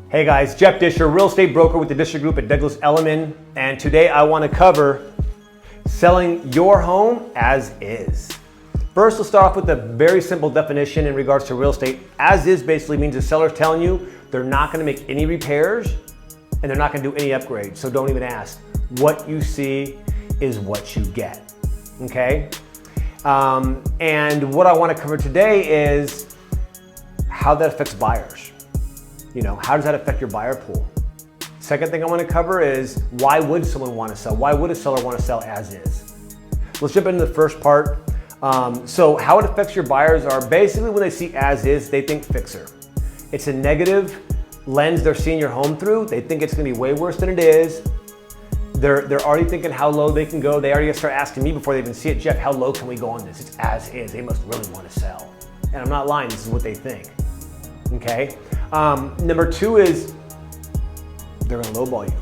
Hey guys, Jeff Discher, real estate broker with the Discher Group at Douglas Elliman, and today I want to cover selling your home as is. First, let's start off with a very simple definition in regards to real estate. As is basically means the seller's telling you they're not going to make any repairs and they're not going to do any upgrades, so don't even ask. What you see is what you get, okay? And what I want to cover today is how that affects buyers. You know, how does that affect your buyer pool? Second thing I want to cover is why would someone want to sell? Why would a seller want to sell as is? Let's jump into the first part. So how it affects your buyers are basically when they see as is, they think fixer. It's a negative lens they're seeing your home through. They think it's going to be way worse than it is. They're already thinking how low they can go. They already start asking me before they even see it, Jeff, how low can we go on this? It's as is. They must really want to sell. And I'm not lying. This is what they think. Okay. Number two is they're going to lowball you.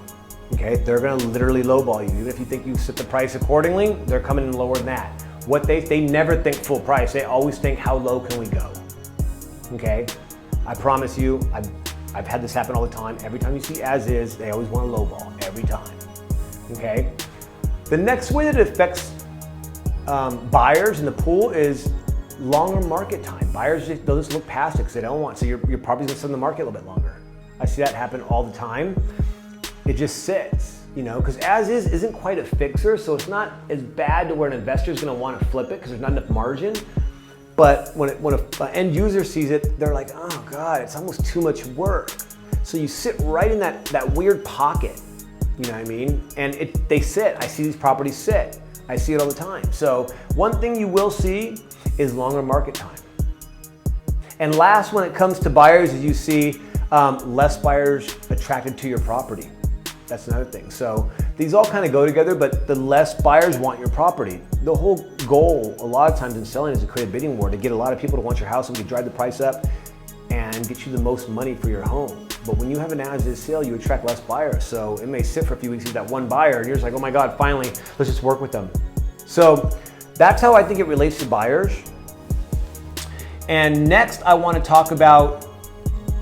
Okay, they're going to literally lowball you. Even if you think you set the price accordingly, they're coming in lower than that. What they never think full price. They always think how low can we go. Okay, I promise you, I've had this happen all the time. Every time you see as is, they always want to lowball every time. Okay, the next way that it affects buyers in the pool is longer market time. Buyers they'll just look past it because they don't want. So your property's gonna sit in the market a little bit longer. I see that happen all the time. It just sits, you know, because as is isn't quite a fixer, so it's not as bad to where an investor is gonna want to flip it because there's not enough margin. But when an end user sees it, they're like, oh God, it's almost too much work. So you sit right in that weird pocket, you know what I mean? And they sit. I see these properties sit. I see it all the time. So one thing you will see is longer market time. And last, when it comes to buyers, is you see less buyers attracted to your property. That's another thing. So these all kind of go together, but the less buyers want your property. The whole goal a lot of times in selling is to create a bidding war, to get a lot of people to want your house and we drive the price up and get you the most money for your home. But when you have an as-is sale, you attract less buyers. So it may sit for a few weeks, you get that one buyer and you're just like, oh my God, finally, let's just work with them. So that's how I think it relates to buyers. And next, I want to talk about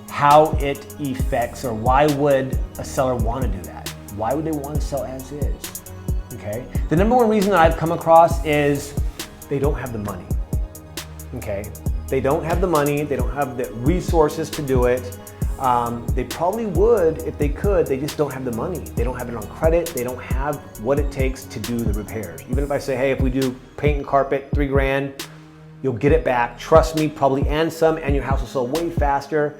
how it affects, or why would a seller want to do that? Why would they want to sell as is? Okay. The number one reason that I've come across is they don't have the money. Okay. They don't have the money. They don't have the resources to do it. They probably would if they could, they just don't have the money. They don't have it on credit. They don't have what it takes to do the repairs. Even if I say, hey, if we do paint and carpet, $3 grand, you'll get it back. Trust me, probably, and some, and your house will sell way faster.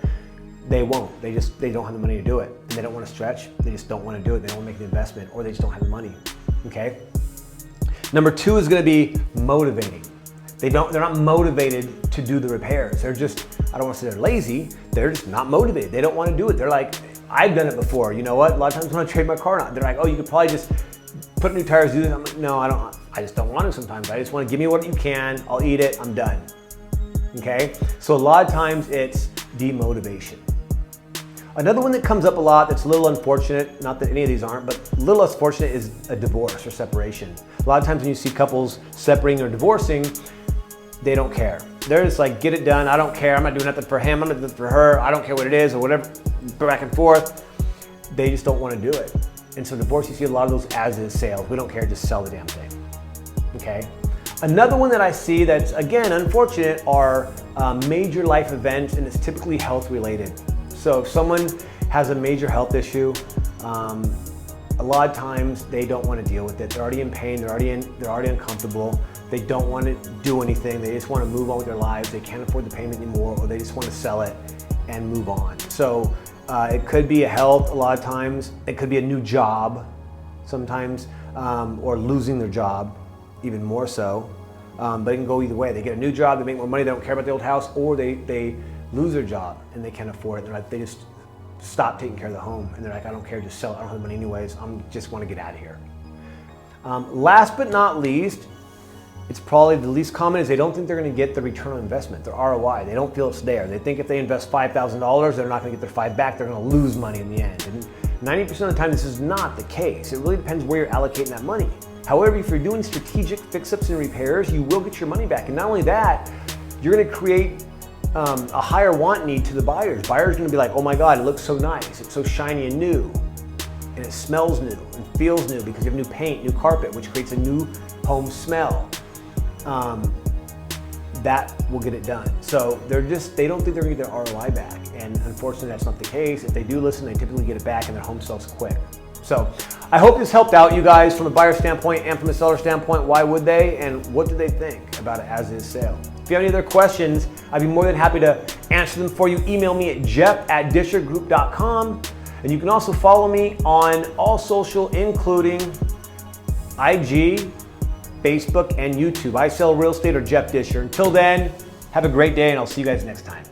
They won't. They don't have the money to do it. And they don't want to stretch. They just don't want to do it. They don't want to make the investment, or they just don't have the money. Okay. Number two is going to be motivating. They're not motivated to do the repairs. They're just, I don't want to say they're lazy, they're just not motivated. They don't want to do it. They're like, I've done it before. You know what? A lot of times when I trade my car out, they're like, oh, you could probably just put new tires, do this. I'm like, no, I just don't want to sometimes. I just want to give me what you can, I'll eat it, I'm done. Okay? So a lot of times it's demotivation. Another one that comes up a lot that's a little unfortunate, not that any of these aren't, but a little less fortunate, is a divorce or separation. A lot of times when you see couples separating or divorcing, they don't care. They're just like, get it done. I don't care. I'm not doing nothing for him. I'm not doing nothing for her. I don't care what it is or whatever, back and forth. They just don't want to do it. And so divorce, you see a lot of those as-is sales. We don't care, just sell the damn thing. Okay. Another one that I see that's, again, unfortunate are major life events, and it's typically health related. So if someone has a major health issue, a lot of times they don't want to deal with it. They're already in pain. They're already uncomfortable. They don't want to do anything. They just want to move on with their lives. They can't afford the payment anymore, or they just want to sell it and move on. So it could be a health a lot of times. It could be a new job sometimes, or losing their job even more so. But it can go either way. They get a new job, they make more money, they don't care about the old house, or they lose their job and they can't afford it. They're like, they just stop taking care of the home, and they're like, I don't care, just sell it. I don't have the money anyways. I just want to get out of here. Last but not least, it's probably the least common, is they don't think they're going to get the return on investment, their ROI. They don't feel it's there. They think if they invest $5,000, they're not going to get their $5,000 back. They're going to lose money in the end. And 90% of the time, this is not the case. It really depends where you're allocating that money. However, if you're doing strategic fix-ups and repairs, you will get your money back. And not only that, you're going to create a higher want need to the buyers. Buyers are going to be like, oh my God, it looks so nice. It's so shiny and new. And it smells new and feels new because you have new paint, new carpet, which creates a new home smell. That will get it done. So they don't think they're going to get their ROI back. And unfortunately, that's not the case. If they do listen, they typically get it back and their home sells quick. So I hope this helped out you guys from a buyer standpoint and from a seller standpoint. Why would they? And what do they think about an as-is sale? If you have any other questions, I'd be more than happy to answer them for you. Email me at jeff@dischergroup.com. And you can also follow me on all social, including IG, Facebook, and YouTube. I Sell Real Estate or Jeff Discher. Until then, have a great day, and I'll see you guys next time.